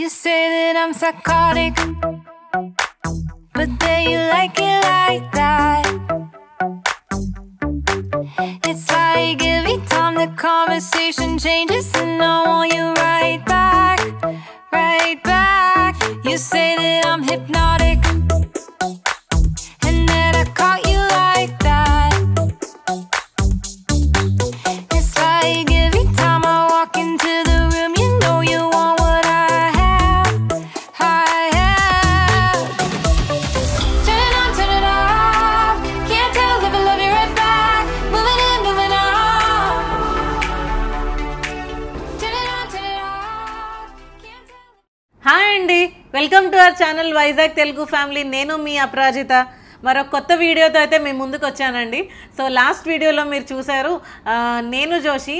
You say that I'm psychotic, but then you like it like that. It's like every time the conversation changes and I want you right back, right back. You say that I'm hypnotic and that I caught you like that. It's like every time I walk into the room, you know you want what I have, I have. Turn it on, turn it off. Can't tell if I love you right back. Moving in, moving on. Turn it on, turn it off. Can't tell. Hi అండి, welcome to our channel Vizag Telugu family. నేను మీ అపరాజిత. మరొక కొత్త వీడియోతో అయితే మేము ముందుకు వచ్చానండి. సో లాస్ట్ వీడియోలో మీరు చూసారు, నేను జోషి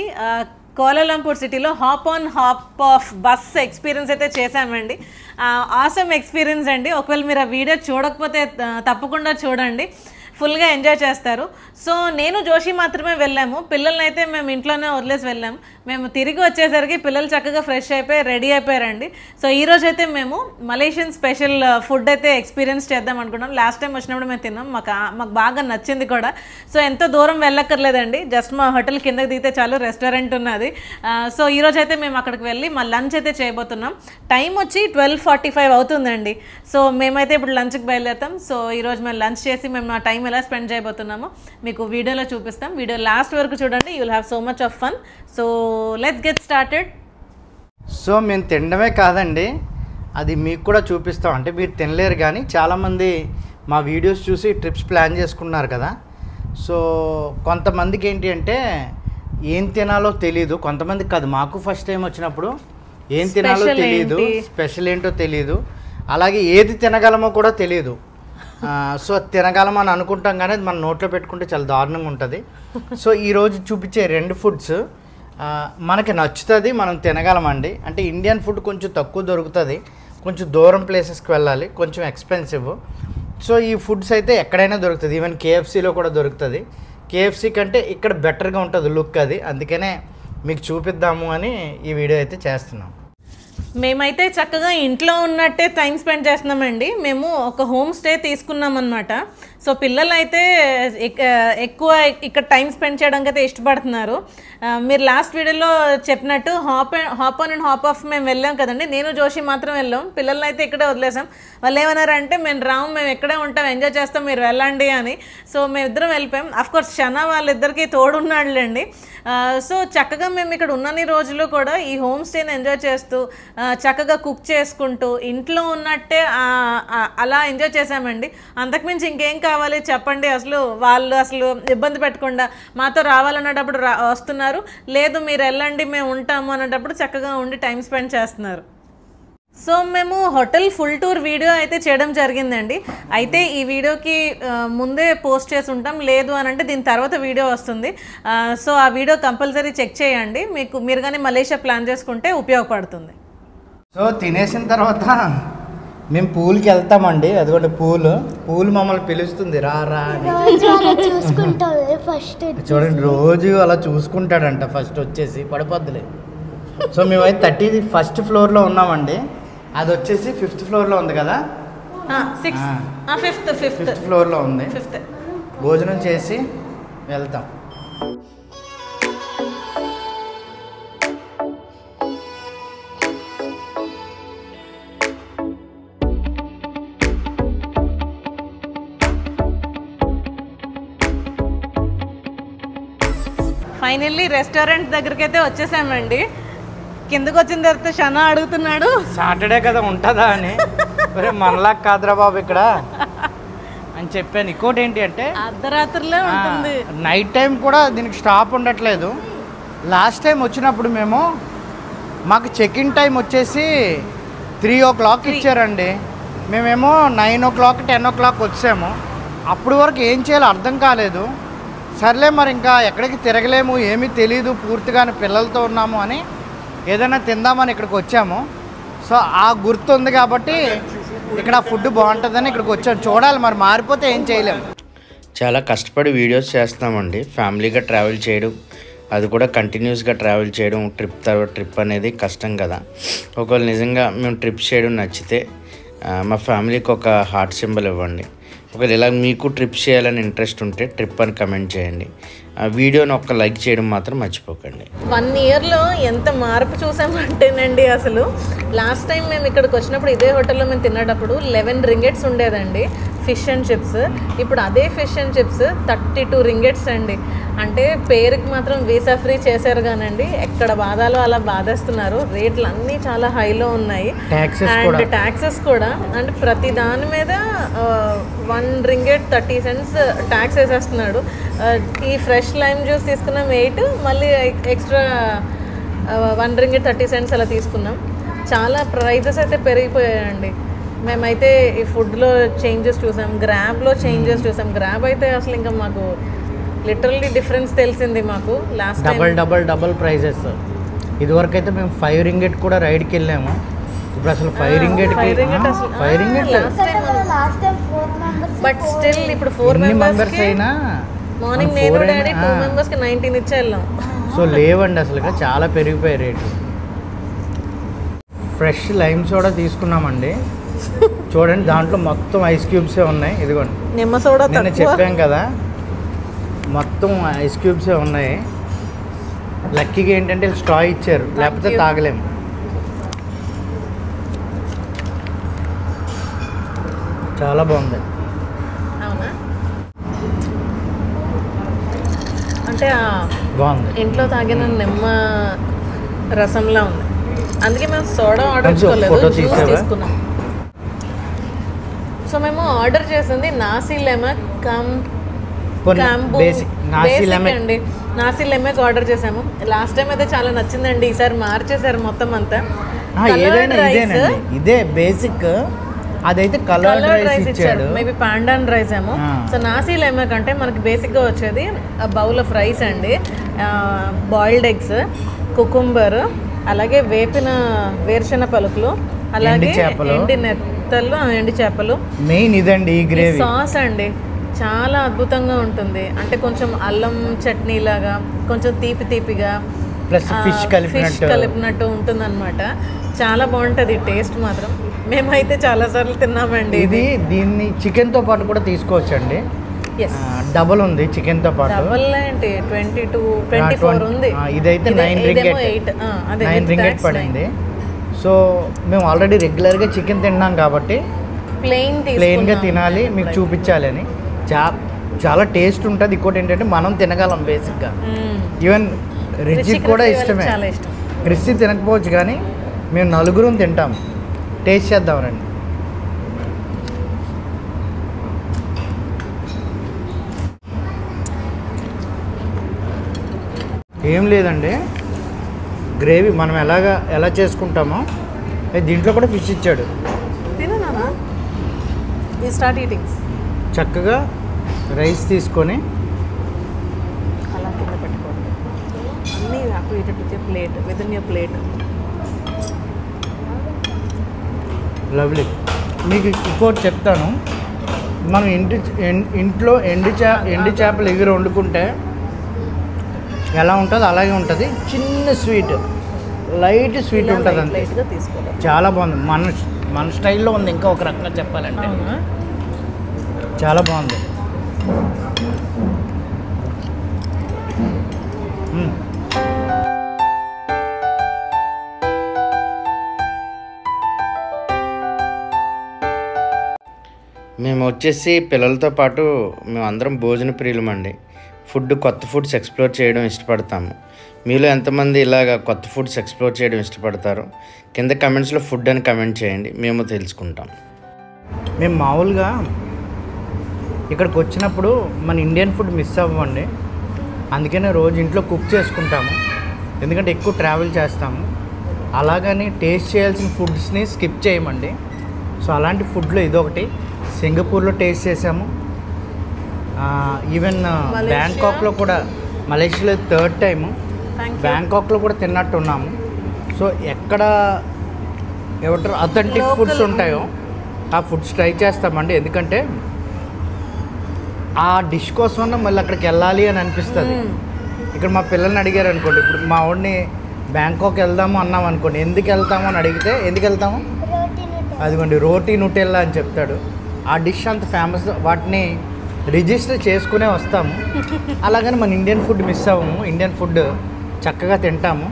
కోలాలంపూర్ సిటీలో hop on hop of bus experience అయితే చేశామండి. ఆసమ్ ఎక్స్పీరియన్స్ అండి. ఒకవేళ మీరు ఆ వీడియో చూడకపోతే తప్పకుండా చూడండి, ఫుల్గా ఎంజాయ్ చేస్తారు. సో నేను జోషి మాత్రమే వెళ్ళాము. పిల్లల్ని అయితే మేము ఇంట్లోనే వదిలేసి వెళ్ళాము. మేము తిరిగి వచ్చేసరికి పిల్లలు చక్కగా ఫ్రెష్ అయిపోయి రెడీ అయిపోయారండి. సో ఈరోజు అయితే మేము మలేషియన్ స్పెషల్ ఫుడ్ అయితే ఎక్స్పీరియన్స్ చేద్దాం అనుకున్నాం. లాస్ట్ టైం వచ్చినప్పుడు మేము తిన్నాం, మాకు బాగా నచ్చింది కూడా. సో ఎంతో దూరం వెళ్ళక్కర్లేదండి, జస్ట్ మా హోటల్ కిందకి దిగితే చాలు, రెస్టారెంట్ ఉన్నది. సో ఈరోజు అయితే మేము అక్కడికి వెళ్ళి మా లంచ్ అయితే చేయబోతున్నాం. టైం వచ్చి 12:45 అవుతుందండి. సో మేమైతే ఇప్పుడు లంచ్కి బయలుదేరుతాం. సో ఈరోజు మేము లంచ్ చేసి మేము ఆ టైం ఎలా స్పెండ్ చేయబోతున్నామో మీకు వీడియోలో చూపిస్తాం. వీడియో లాస్ట్ వరకు చూడండి, you will have so much of fun. So let's get started. So మేము తినడమే కాదండి, అది మీకు కూడా చూపిస్తాం. అంటే మీరు తినలేరు, కానీ చాలామంది మా వీడియోస్ చూసి ట్రిప్స్ ప్లాన్ చేసుకున్నారు కదా. సో కొంతమందికి ఏంటి అంటే ఏం తినాలో తెలీదు, కొంతమందికి కాదు, మాకు ఫస్ట్ టైం వచ్చినప్పుడు ఏం తినాలో తెలియదు, స్పెషల్ ఏంటో తెలియదు, అలాగే ఏది తినగలమో కూడా తెలియదు. సో తినగలమని అనుకుంటాం, కానీ అది మన నోట్లో పెట్టుకుంటే చాలా దారుణంగా ఉంటుంది. సో ఈరోజు చూపించే రెండు ఫుడ్స్ మనకి నచ్చుతుంది, మనం తినగలమండి. అంటే ఇండియన్ ఫుడ్ కొంచెం తక్కువ దొరుకుతుంది, కొంచెం దూరం ప్లేసెస్కి వెళ్ళాలి, కొంచెం ఎక్స్పెన్సివ్. సో ఈ ఫుడ్స్ అయితే ఎక్కడైనా దొరుకుతుంది, ఈవెన్ కేఎఫ్సీలో కూడా దొరుకుతుంది. కేఎఫ్సీ కంటే ఇక్కడ బెటర్గా ఉంటుంది లుక్ అది, అందుకనే మీకు చూపిద్దాము అని ఈ వీడియో అయితే చేస్తున్నాం. మేమైతే చక్కగా ఇంట్లో ఉన్నట్టే టైం స్పెండ్ చేస్తున్నామండి. మేము ఒక హోమ్ స్టే తీసుకున్నాం అనమాట. సో పిల్లలు అయితే ఎక్కువ ఇక్కడ టైం స్పెండ్ చేయడానికి అయితే ఇష్టపడుతున్నారు. మీరు లాస్ట్ వీడియోలో చెప్పినట్టు hop on and hop of మేము వెళ్ళాం కదండి. నేను జోషి మాత్రం వెళ్ళాం, పిల్లల్ని అయితే ఇక్కడే వదిలేసాం. వాళ్ళు ఏమన్నారంటే మేము ఇక్కడే ఉంటాం, ఎంజాయ్ చేస్తాం, మీరు వెళ్ళండి అని. సో మేమిద్దరం వెళ్ళిపోయాం. అఫ్కోర్స్ షనా వాళ్ళిద్దరికీ తోడున్నాడులేండి. సో చక్కగా మేము ఇక్కడ ఉన్నన్ని రోజులు కూడా ఈ హోమ్ స్టేని ఎంజాయ్ చేస్తూ చక్కగా కుక్ చేసుకుంటూ ఇంట్లో ఉన్నట్టే అలా ఎంజాయ్ చేసామండి. అంతకుమించి ఇంకేం కావాలి చెప్పండి. వాళ్ళు అసలు ఇబ్బంది పెట్టకుండా మాతో రావాలన్నప్పుడు వస్తున్నారు, లేదు మీరు వెళ్ళండి మేము ఉంటాము అన్నప్పుడు చక్కగా ఉండి టైం స్పెండ్ చేస్తున్నారు. సో మేము హోటల్ ఫుల్ టూర్ వీడియో అయితే చేయడం జరిగిందండి. అయితే ఈ వీడియోకి ముందే పోస్ట్ చేసి ఉంటాం, లేదు అని అంటే దీని తర్వాత వీడియో వస్తుంది. సో ఆ వీడియో కంపల్సరీ చెక్ చేయండి, మీరు కానీ మలేషియా ప్లాన్ చేసుకుంటే ఉపయోగపడుతుంది. సో తినేసిన తర్వాత మేము పూల్కి వెళ్తామండి. అదిగోండి పూల్ మమ్మల్ని పిలుస్తుంది, రా అని. చూడండి, రోజు అలా చూసుకుంటాడంట. ఫస్ట్ వచ్చేసి పడిపోద్దులే. సో మేమైతే 31st ఫ్లోర్లో ఉన్నామండి, అది వచ్చేసి 5th ఫ్లోర్లో ఉంది కదా. 5th ఫ్లోర్లో ఉంది. భోజనం చేసి వెళ్తాం. ఫైనల్లీ రెస్టారెంట్ దగ్గరికి అయితే వచ్చేసామండి. కిందకు వచ్చిన తర్వాత షనా అడుగుతున్నాడు, సాటర్డే కదా ఉంటుందా అని. మనలా కాదురా బాబు ఇక్కడ అని చెప్పాను. ఇంకోటి ఏంటి అంటే అర్ధరాత్రిలో ఉంటుంది, నైట్ టైం కూడా దీనికి స్టాప్ ఉండట్లేదు. లాస్ట్ టైం వచ్చినప్పుడు మాకు చెక్-ఇన్ టైం వచ్చేసి 3 o'clock ఇచ్చారండి. మేమేమో 9 o'clock 10 o'clock వచ్చాము. అప్పుడు వరకు ఏం చేయాలో అర్థం కాలేదు. సర్లే మరి ఇంకా ఎక్కడికి తిరగలేము, ఏమీ తెలీదు పూర్తిగానే, పిల్లలతో ఉన్నాము అని ఏదైనా తిందామని ఇక్కడికి వచ్చాము. సో ఆ గుర్తు ఉంది కాబట్టి ఇక్కడ ఫుడ్ బాగుంటుందని ఇక్కడికి వచ్చాము. చూడాలి, మరి మారిపోతే ఏం చేయలేము. చాలా కష్టపడి వీడియోస్ చేస్తున్నామండి. ఫ్యామిలీగా ట్రావెల్ చేయడం అది కూడా కంటిన్యూస్గా ట్రావెల్ చేయడం ట్రిప్ తర్వాత ట్రిప్ అనేది కష్టం కదా. ఒకవేళ నిజంగా మేము ట్రిప్ చేయడం నచ్చితే మా ఫ్యామిలీకి ఒక హార్ట్ సింబల్ ఇవ్వండి. ఒకవేళ ఇలా మీకు ట్రిప్ చేయాలని ఇంట్రెస్ట్ ఉంటే ట్రిప్ అని కమెంట్ చేయండి. వీడియోని ఒక్క లైక్ చేయడం మాత్రం మర్చిపోకండి. 1 ఇయర్లో ఎంత మార్పు చూసామంటేనండి, అసలు లాస్ట్ టైం మేము ఇక్కడికి వచ్చినప్పుడు ఇదే హోటల్లో మేము తినేటప్పుడు 11 రింగెట్స్ ఉండేదండి ఫిష్ అండ్ చిప్స్. ఇప్పుడు అదే ఫిష్ అండ్ చిప్స్ 32 రింగెట్స్ అండి. అంటే పేరుకి మాత్రం వీసా ఫ్రీ చేశారు కానండి, ఎక్కడ బాధాలో అలా బాధేస్తున్నారు. రేట్లు అన్నీ చాలా హైలో ఉన్నాయి. అండ్ ట్యాక్సెస్ కూడా, అంటే ప్రతి దాని మీద 1 రింగెట్ 30 cents ట్యాక్స్ వేసేస్తున్నాడు. ఈ ఫ్రెష్ లైమ్ జ్యూస్ తీసుకున్నాం 8, మళ్ళీ ఎక్స్ట్రా 1 రింగెట్ 30 cents అలా తీసుకున్నాం. చాలా ప్రైజెస్ అయితే పెరిగిపోయాయండి. మేమైతే ఈ ఫుడ్లో చేంజెస్ చూసాం, గ్రాబ్లో చేంజెస్ చూసాం. గ్రాబ్ అయితే అసలు ఇంకా మాకు లిటరల్లీ డిఫరెన్స్ తెలిసింది మాకు. Last double prices. ఇదివరకు అయితే మేము 5 రింగెట్ కూడా రైడ్కి వెళ్ళాము. ఇప్పుడు అసలు 5 రింగెట్ బట్ స్టిల్ ఇప్పుడు 4 మెంబర్స్ అయినా మార్నింగ్ నేను డాడీ 2 మెంబర్స్కి 19 ఇచ్చే వెళ్ళాం. సో లేవండి అసలు, చాలా పెరిగిపోయాయి రేటు. ఫ్రెష్ లైమ్ సోడా తీసుకున్నామండి. చూడండి, దాంట్లో మొత్తం ఐస్ క్యూబ్సే ఉన్నాయి. ఇదిగోండి, నిమ్మ సోడా నేను చెప్పాను కదా, మొత్తం ఐస్ క్యూబ్సే ఉన్నాయి. లక్కీగా ఏంటంటే స్ట్రా ఇచ్చారు, లేకపోతే తాగలేము. చాలా బాగుంది. అవునా? అంటే బాగుంది, ఇంట్లో తాగిన నిమ్మ రసంలా ఉంది. అందుకే మేము సోడా ఆర్డర్ చేసుకోలేదు, జ్యూస్ తీసుకున్నాం. సో మేము ఆర్డర్ చేసింది నాసి లెమక్ అండి. నాసి లెమక్ ఆర్డర్ చేసాము. లాస్ట్ టైం అయితే చాలా నచ్చిందండి, ఈసారి మార్చేసారు మొత్తం అంతా. ఇదే బేసిక్, అదైతే కలర్డ్ రైస్ ఇచ్చాడు. మేబీ పాండాన్ రైస్ ఏమో. సో నాసి లెమక్ అంటే మనకి బేసిక్గా వచ్చేది బౌల్ ఆఫ్ రైస్ అండి, బాయిల్డ్ ఎగ్స్, కుకుంబర్, అలాగే వేపిన వేరుశెనగ పలుకులు, అలాగే ఎండి నెత్తలు, ఎండి చేపలు. మెయిన్ ఇదండి ఈ గ్రేవీ. సాస్ అండి చాలా అద్భుతంగా ఉంటుంది. అంటే కొంచెం అల్లం చట్నీ లాగా, కొంచెం తీపి తీపిగా, ప్లస్ ఫిష్ కలిపినట్టు ఉంటుంది అనమాట. చాలా బాగుంటుంది టేస్ట్ మాత్రం. మేమైతే చాలాసార్లు తిన్నామండి. ఇది దీన్ని చికెన్తో పాటు కూడా తీసుకోవచ్చండి. డబల్ ఉంది చికెన్తో పాటు. డబల్ ఏంటి 24 ఉంది. ఇదైతే 9 రింగెట్ పడింది. సో మేము ఆల్రెడీ రెగ్యులర్గా చికెన్ తిన్నాం కాబట్టి ప్లెయిన్గా తినాలి, మీకు చూపించాలి అని. చాలా టేస్ట్ ఉంటుంది. ఇంకోటి ఏంటంటే మనం తినగలం బేసిక్గా. ఈవెన్ రిచికి కూడా ఇష్టమే. క్రిస్టి తినకపోవచ్చు కానీ మేము 4 తింటాం. టేస్ట్ చేద్దాం రండి. ఏం లేదండి, గ్రేవీ మనం ఎలా చేసుకుంటామో దీంట్లో కూడా ఫిష్ ఇచ్చాడు. చక్కగా రైస్ తీసుకొని అలా కింద పెట్టుకోండి. అన్నీ plate with in plate. Lovely. మీకు ఇంకోటి చెప్తాను, మనం ఇంట్లో ఎండి చేపలు ఎగురు వండుకుంటే ఎలా ఉంటుందో అలాగే ఉంటుంది. చిన్న స్వీట్, లైట్ స్వీట్ ఉంటుంది అంతే. చాలా బాగుంది, మన స్టైల్లో ఉంది. ఇంకా ఒక రకంగా చెప్పాలంటే చాలా బాగుంది. మేము వచ్చేసి పిల్లలతో పాటు మేము అందరం భోజన ప్రియులమండి. కొత్త ఫుడ్స్ ఎక్స్ప్లోర్ చేయడం ఇష్టపడతాము. మీలో ఎంతమంది ఇలాగ కొత్త ఫుడ్స్ ఎక్స్ప్లోర్ చేయడం ఇష్టపడతారో కింద కమెంట్స్లో ఫుడ్ అని కమెంట్ చేయండి, మేము తెలుసుకుంటాం. మేము మామూలుగా ఇక్కడికి వచ్చినప్పుడు మన ఇండియన్ ఫుడ్ మిస్ అవ్వండి. అందుకనే రోజు ఇంట్లో కుక్ చేసుకుంటాము, ఎందుకంటే ఎక్కువ ట్రావెల్ చేస్తాము. అలాగని టేస్ట్ చేయాల్సిన ఫుడ్స్ని స్కిప్ చేయమండి. సో అలాంటి ఫుడ్లో ఇదొకటి. సింగపూర్లో టేస్ట్ చేసాము, ఈవెన్ బ్యాంకాక్లో కూడా, మలేషియాలో 3rd టైము, బ్యాంకాక్లో కూడా తిన్నట్టున్నాము. సో ఎక్కడ ఏమంటారు అథెంటిక్ ఫుడ్స్ ఉంటాయో ఆ ఫుడ్స్ ట్రై చేస్తామండి. ఎందుకంటే ఆ డిష్ కోసమన్నా మళ్ళీ అక్కడికి వెళ్ళాలి అని అనిపిస్తుంది. ఇక్కడ మా పిల్లల్ని అడిగారు అనుకోండి, ఇప్పుడు మా వాడిని బ్యాంకాక్ వెళ్దాము అన్నాం అనుకోండి, ఎందుకు వెళ్తాము అని అడిగితే ఎందుకు వెళ్తాము, అదిగోండి రోటీ నుటెల్లా అని చెప్తాడు. ఆ డిష్ అంత ఫేమస్, వాటిని రిజిస్టర్ చేసుకునే వస్తాము. అలాగని మన ఇండియన్ ఫుడ్ మిస్ అవ్వము, ఇండియన్ ఫుడ్ చక్కగా తింటాము.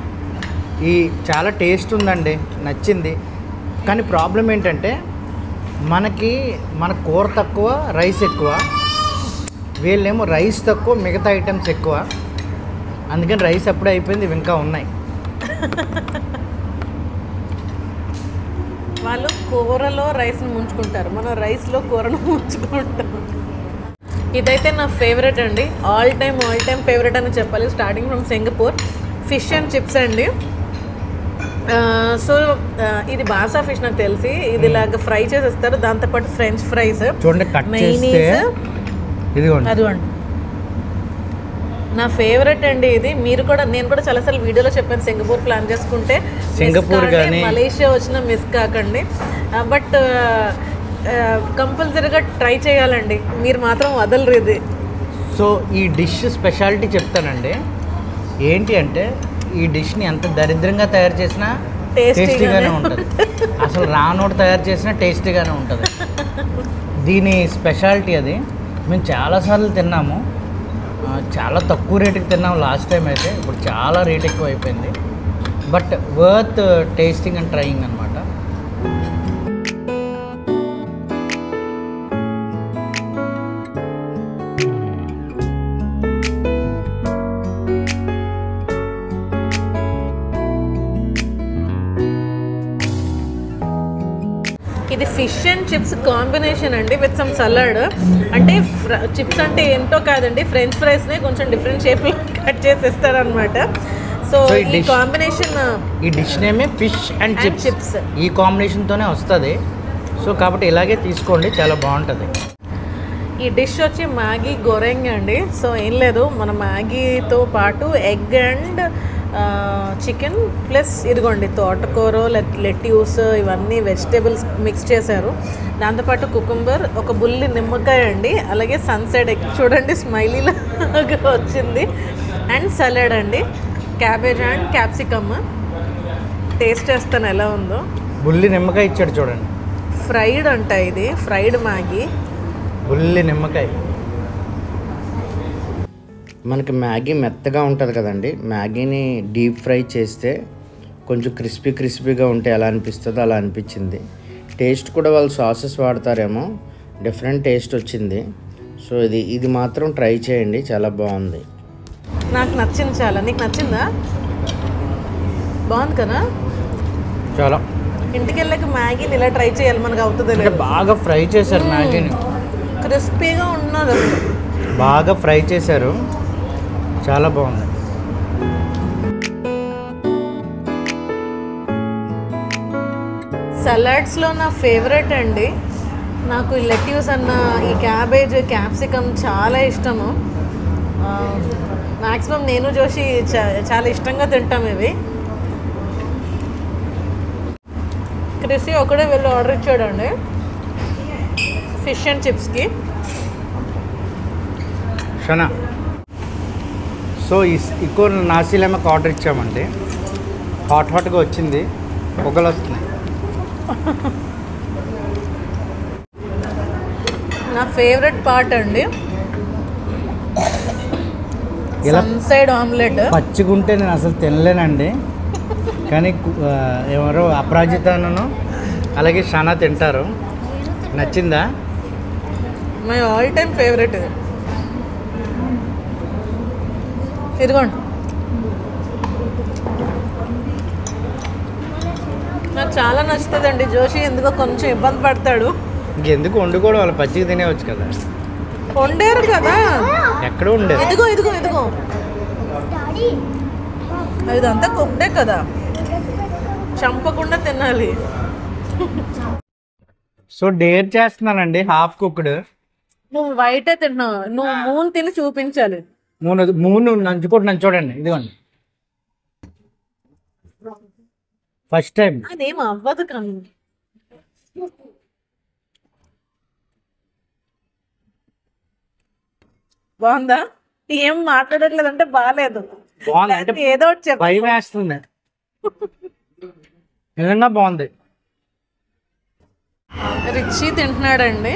ఈ చాలా టేస్ట్ ఉందండి, నచ్చింది. కానీ ప్రాబ్లం ఏంటంటే మన కూర తక్కువ, రైస్ ఎక్కువ. వీళ్ళేమో రైస్ తక్కువ, మిగతా ఐటమ్స్ ఎక్కువ. అందుకని రైస్ అప్పుడే అయిపోయింది, ఇవి ఇంకా ఉన్నాయి. వాళ్ళు కూరలో రైస్ని ముంచుకుంటారు, మనం రైస్లో కూరను ముంచుకుంటాం. ఇదైతే నా ఫేవరెట్ అండి, ఆల్ టైమ్ ఫేవరెట్ అని చెప్పాలి. Starting from Singapore fish and chips అండి. సో ఇది బాసా ఫిష్ నాకు తెలిసి, ఇది ఇలాగ ఫ్రై చేసేస్తారు, దాంతోపాటు ఫ్రెంచ్ ఫ్రైస్, చూడండి కట్ చేస్తే ఇదిగోండి. అదిగోండి నా ఫేవరెట్ అండి ఇది. నేను కూడా చాలాసార్లు వీడియోలో చెప్పాను, సింగపూర్ ప్లాన్ చేసుకుంటే సింగపూర్ కానీ మలేషియా వచ్చినా మిస్ కాకండి. బట్ కంపల్సరీగా ట్రై చేయాలండి, మీరు మాత్రం వదలరు ఇది. సో ఈ డిష్ స్పెషాలిటీ చెప్తానండి. ఏంటి అంటే ఈ డిష్ని ఎంత దరిద్రంగా తయారు చేసినా టేస్టీగానే ఉంటుంది. అసలు రానోడు తయారు చేసినా టేస్టీగానే ఉంటుంది. దీని స్పెషాలిటీ అది. మేము చాలాసార్లు తిన్నాము, చాలా తక్కువ రేటుకి తిన్నాము లాస్ట్ టైం అయితే. ఇప్పుడు చాలా రేట్ ఎక్కువ అయిపోయింది. But worth tasting and trying అనమాట. ఇది ఫిష్ అండ్ చిప్స్ కాంబినేషన్ అండి విత్ సమ్ సలాడ్. అంటే చిప్స్ అంటే ఏంటో కాదండి, ఫ్రెంచ్ ఫ్రైస్ని కొంచెం డిఫరెంట్ షేప్లో కట్ చేసి ఇస్తారనమాట. సో ఈ కాంబినేషన్, ఈ డిష్ నేమే ఫిష్ అండ్ చిప్స్, ఈ కాంబినేషన్తోనే వస్తుంది. సో కాబట్టి ఇలాగే తీసుకోండి, చాలా బాగుంటుంది. ఈ డిష్ వచ్చి మ్యాగీ గొరెంగ్ అండి. సో ఏం లేదు, మన మ్యాగీతో పాటు ఎగ్ అండ్ చికెన్ ప్లస్ ఇదిగోండి తోటకూర, లెట్యూస్, ఇవన్నీ వెజిటేబుల్స్ మిక్స్ చేశారు. దాంతోపాటు కుకుంబర్, ఒక బుల్లి నిమ్మకాయ అండి, అలాగే సన్సెట్ ఎగ్ చూడండి స్మైలీలాగా వచ్చింది, అండ్ సలాడ్ అండి, క్యాబేజ్ అండ్ క్యాప్సికమ్. టేస్ట్ చేస్తాను ఎలా ఉందో. బుల్లి నిమ్మకాయ ఇచ్చాడు చూడండి. ఫ్రైడ్ అంట ఇది, ఫ్రైడ్ మ్యాగీ, బుల్లి నిమ్మకాయ. మనకి మ్యాగీ మెత్తగా ఉంటుంది కదండి, మ్యాగీని డీప్ ఫ్రై చేస్తే కొంచెం క్రిస్పీగా ఉంటే ఎలా అనిపిస్తుందో అలా అనిపించింది. టేస్ట్ కూడా వాళ్ళు సాసెస్ వాడతారేమో, డిఫరెంట్ టేస్ట్ వచ్చింది. సో ఇది మాత్రం ట్రై చేయండి, చాలా బాగుంది. నాకు నచ్చింది చాలా. నీకు నచ్చిందా? బాగుంది కదా. చాలా. ఇంటికి వెళ్ళాక మ్యాగీని ఇలా ట్రై చేయాలి, మనకు అవుతుంది. బాగా ఫ్రై చేశారు మ్యాగీని, క్రిస్పీగా ఉన్నది, బాగా ఫ్రై చేశారు, చాలా బాగుంది. సలాడ్స్లో నా ఫేవరెట్ అండి, నాకు ఈ లెట్యూస్ అన్న, ఈ క్యాబేజ్, క్యాప్సికమ్ చాలా ఇష్టము. మ్యాక్సిమం నేను జోషి చాలా ఇష్టంగా తింటాం ఇవి. క్రిసి ఒకడే వెళ్ళి ఆర్డర్ ఇచ్చాడండి ఫిష్ అండ్ చిప్స్కి. షనా. సో ఇంకో నాసీలేమకు ఆర్డర్ ఇచ్చామండి, హాట్గా వచ్చింది, పొగలు వస్తున్నాయి. నా ఫేవరెట్ పార్ట్ అండి సన్సైడ్ ఆమ్లెట్. పచ్చిగుంటే నేను అసలు తినలేనండి, కానీ ఎవరో అపరాజితను అలాగే షనా తింటారు. నచ్చిందా? మై ఆల్ టైమ్ ఫేవరెట్ ఇది. ఇదిగోండి, నాకు చాలా నచ్చుతుందండి. జోషి ఎందుకో కొంచెం ఇబ్బంది పడతాడు. ఇంకెందుకు వండుకోవడం, వాళ్ళ పచ్చికి తినేవచ్చు కదా. వండారు కదా, ఎక్కడ ఉండేది. ఇదిగో ఇదంతా కుక్డే కదా, చంపకుండా తినాలి. సో డేర్ చేస్తున్నానండి, హాఫ్ కుక్డ్. నువ్వు వైటే తింటున్నావు, నువ్వు మూన్ తిని చూపించాలి. మూను నంచుకుంటున్నాను చూడండి, ఇదిగోండి ఫస్ట్ టైం. అదేం అవ్వదు కానీ. బాగుందా? ఏం మాట్లాడట్లేదంటే బాగాలేదు, బాగుంది అంటే ఏదో ఒకటి చెప్పు. భయం వేస్తుంది. నిజంగా బాగుంది. రిచి తింటున్నాడండి.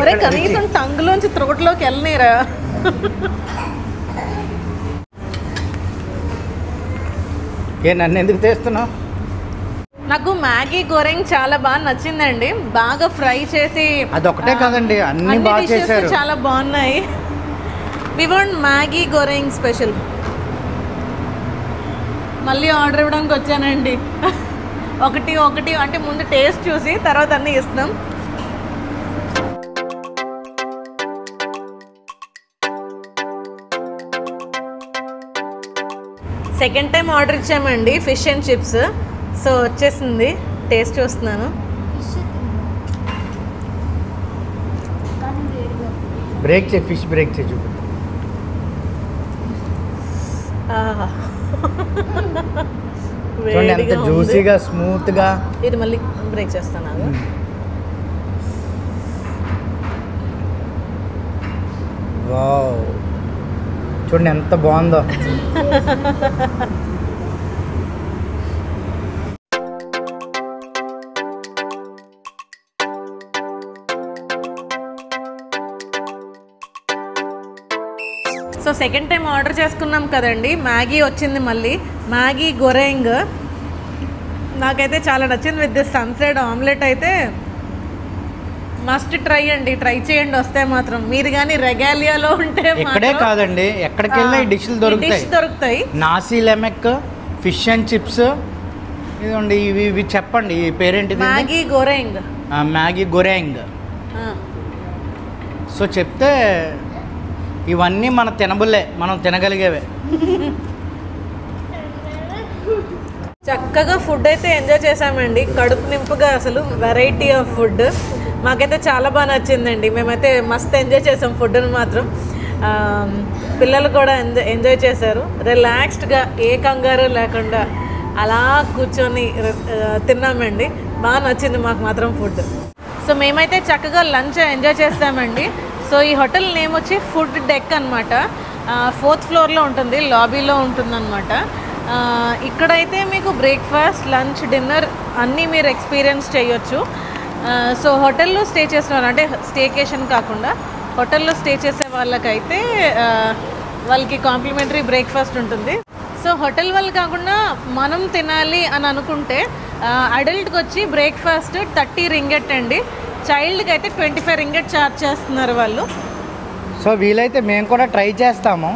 ఒరే కనీసం టంగులోంచి త్రోట్లోకి వెళ్ళనీరా. నన్ను ఎందుకు తెస్తున్నావు? నాకు మ్యాగీ గోరెంగ్ చాలా బాగా నచ్చిందండి. బాగా ఫ్రై చేసి అదొకటే కాదండి, అన్ని బాగా dishes చేశారు. చాలా బాగున్నాయి. We want Maggi goreng special. మళ్ళీ ఆర్డర్ ఇవ్వడానికి వచ్చానండి. ఒకటి ఒకటి అంటే ముందు టేస్ట్ చూసి తర్వాత అన్నీ ఇస్తున్నాం. సెకండ్ టైం ఆర్డర్ ఇచ్చామండి ఫిష్ అండ్ చిప్స్. సో వచ్చేసింది, టేస్ట్ చూస్తున్నాను. బ్రేక్ చేయి, ఫిష్ బ్రేక్ చేయి చూపు. చూడండి ఎంత జ్యూసీగా స్మూత్గా. ఇది మళ్ళీ బ్రేక్ చేస్తాను. వావ్, చూడండి ఎంత బాగుందో. సో సెకండ్ టైం ఆర్డర్ చేసుకున్నాం కదండి, మ్యాగీ వచ్చింది మళ్ళీ. మ్యాగీ గొరెంగ్ నాకైతే చాలా నచ్చింది. విత్ దిస్ సన్సెట్ ఆమ్లెట్ అయితే మస్ట్ ట్రై అండి. ట్రై చేయండి వస్తే మాత్రం. మీరు కానీ రెగాలియాలో ఉంటే ఇక్కడే కాదండి, ఎక్కడికి వెళ్ళినా ఈ డిష్లు దొరుకుతాయి. నాసీ లెమెక్, ఫిష్ అండ్ చిప్స్, ఇదిగోండి ఇవి చెప్పండి ఈ పేరేంటిది? మ్యాగీ గొరెంగ్. మ్యాగీ గొరెంగ్. సో చెప్తే ఇవన్నీ మన తినబుల్లే, మనం తినగలిగేవే. చక్కగా ఫుడ్ అయితే ఎంజాయ్ చేసామండి, కడుపు నింపుగా. అసలు వెరైటీ ఆఫ్ ఫుడ్ మాకైతే చాలా బాగా నచ్చిందండి. మేమైతే మస్త్ ఎంజాయ్ చేసాం ఫుడ్ని మాత్రం. పిల్లలు కూడా ఎంజాయ్ చేశారు. రిలాక్స్డ్గా ఏ కంగారు లేకుండా అలా కూర్చొని తిన్నామండి. బాగా నచ్చింది మాకు మాత్రం ఫుడ్. సో మేమైతే చక్కగా లంచ్ ఎంజాయ్ చేస్తామండి. సో ఈ హోటల్ నేమ్ వచ్చి ఫుడ్ డెక్ అనమాట. 4th ఫ్లోర్లో ఉంటుంది, లాబీలో ఉంటుందన్నమాట. ఇక్కడైతే మీకు బ్రేక్ఫాస్ట్, లంచ్, డిన్నర్ అన్నీ మీరు ఎక్స్పీరియన్స్ చేయొచ్చు. సో హోటల్లో స్టే చేసిన వాళ్ళు, అంటే స్టేకేషన్ కాకుండా హోటల్లో స్టే చేసే వాళ్ళకైతే వాళ్ళకి కాంప్లిమెంటరీ బ్రేక్ఫాస్ట్ ఉంటుంది. సో హోటల్ వాళ్ళు కాకుండా మనం తినాలి అని అనుకుంటే అడల్ట్కి వచ్చి బ్రేక్ఫాస్ట్ 30 రింగెట్ అండి. చైల్డ్కి అయితే 25 రింగెట్ ఛార్జ్ చేస్తున్నారు వాళ్ళు. సో వీలైతే మేము కూడా ట్రై చేస్తాము,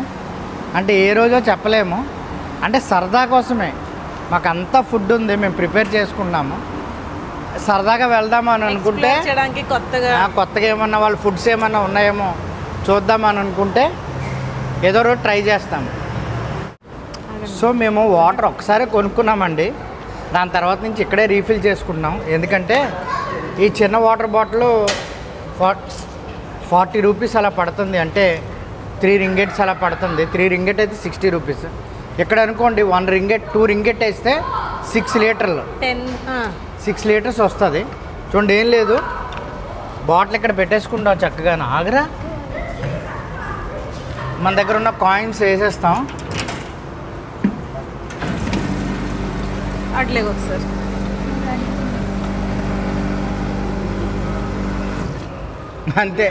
అంటే ఏ రోజో చెప్పలేము. అంటే సరదా కోసమే, మాకు అంతా ఫుడ్ ఉంది, మేము ప్రిపేర్ చేసుకున్నాము. సరదాగా వెళ్దాము అని అనుకుంటే కొత్తగా ఏమన్నా వాళ్ళు ఫుడ్స్ ఏమన్నా ఉన్నాయేమో చూద్దామని అనుకుంటే ఏదో రోజు ట్రై చేస్తాము. సో మేము వాటర్ ఒకసారి కొనుక్కున్నామండి, దాని తర్వాత నుంచి ఇక్కడే రీఫిల్ చేసుకున్నాం. ఎందుకంటే ఈ చిన్న వాటర్ బాటిల్ 40 రూపీస్ అలా పడుతుంది, అంటే 3 రింగెట్స్ అలా పడుతుంది. 3 రింగెట్ అయితే 60 రూపీస్. ఇక్కడ అనుకోండి 1 రింగెట్ 2 రింగెట్ వేస్తే 6 లీటర్లు 6 లీటర్స్ వస్తుంది. చూడండి ఏం లేదు, బాటిల్ ఇక్కడ పెట్టేసుకుంటాం చక్కగా. ఆగరా, మన దగ్గర ఉన్న కాయిన్స్ వేసేస్తాం. అట్లే ఒకసారి అంతే,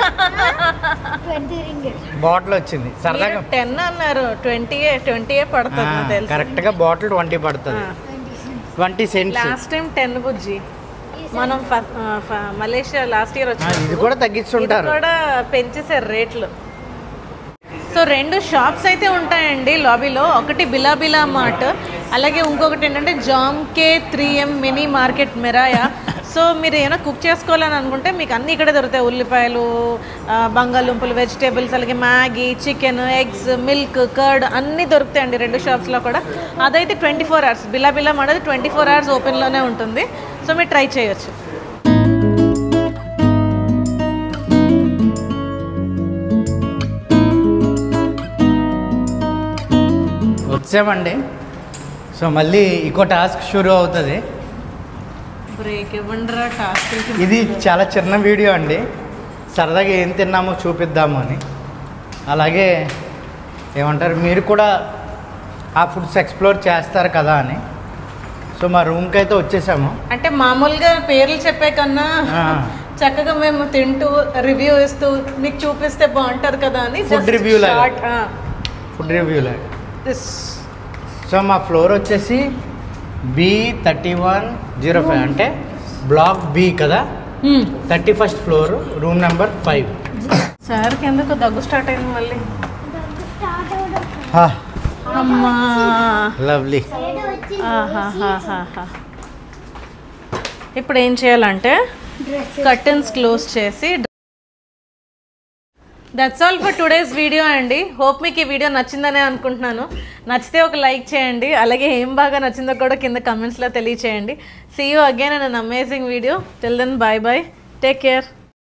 20 రింగెట్ బాటిల్ వచ్చింది. సరదాగా 10 అన్నారు, 20 పడుతుంది. కరెక్ట్గా బాటిల్ 20 పడుతుంది, 20 సెంట్స్. లాస్ట్ టైం 10 బుజ్జి. మనం మలేషియా లాస్ట్ ఇయర్ వచ్చి ఇది కూడా తగ్గిస్తుంటారు, కూడా పెంచేసారు రేట్లు. సో 2 షాప్స్ అయితే ఉంటాయండి లాబీలో. ఒకటి బిలాబిలా మార్ట్, అలాగే ఇంకొకటి ఏంటంటే జామ్కే 3M మినీ మార్కెట్ మెరాయా. సో మీరు ఏమైనా కుక్ చేసుకోవాలని అనుకుంటే మీకు అన్నీ ఇక్కడే దొరుకుతాయి. ఉల్లిపాయలు, బంగాళదుంపలు, వెజిటేబుల్స్, అలాగే Maggi, chicken, eggs, milk, curd అన్నీ దొరుకుతాయండి 2 షాప్స్లో కూడా. అదైతే 24 hours, బిలాబిలా మార్ట్ అది 24 hours ఓపెన్లోనే ఉంటుంది. సో మీరు ట్రై చేయొచ్చు. వచ్చామండి. సో మళ్ళీ ఇంకో టాస్క్ షురూ అవుతుంది. బ్రేక్ ఇవ్వండిరా టాస్క్. ఇది చాలా చిన్న వీడియో అండి, సరదాగా ఏం తిన్నామో చూపిద్దాము అని. అలాగే ఏమంటారు మీరు కూడా ఆ ఫుడ్స్ ఎక్స్ప్లోర్ చేస్తారు కదా అని. సో మా రూమ్కి అయితే వచ్చేసాము. అంటే మామూలుగా పేర్లు చెప్పే కన్నా చక్కగా మేము తింటూ రివ్యూ ఇస్తూ మీకు చూపిస్తే బాగుంటుంది కదా అని ఫుడ్ రివ్యూ ఫుడ్ రివ్యూలే. సో మా ఫ్లోర్ వచ్చేసి B3105 అంటే బ్లాక్ బి కదా, 31st ఫ్లోర్, రూమ్ నెంబర్ 5. సార్కి ఎందుకు దగ్గు స్టార్ట్ అయింది మళ్ళీ? స్టార్ట్ అవడం అమ్మా లవ్లీ. ఇప్పుడు ఏం చేయాలంటే కర్టన్స్ క్లోజ్ చేసి. That's all for today's video అండి. హోప్ మీకు ఈ వీడియో నచ్చిందనే అనుకుంటున్నాను. నచ్చితే ఒక లైక్ చేయండి, అలాగే ఏం బాగా నచ్చిందో కూడా కింద కమెంట్స్లో తెలియచేయండి. See you again in an amazing video. Till then bye bye, take care.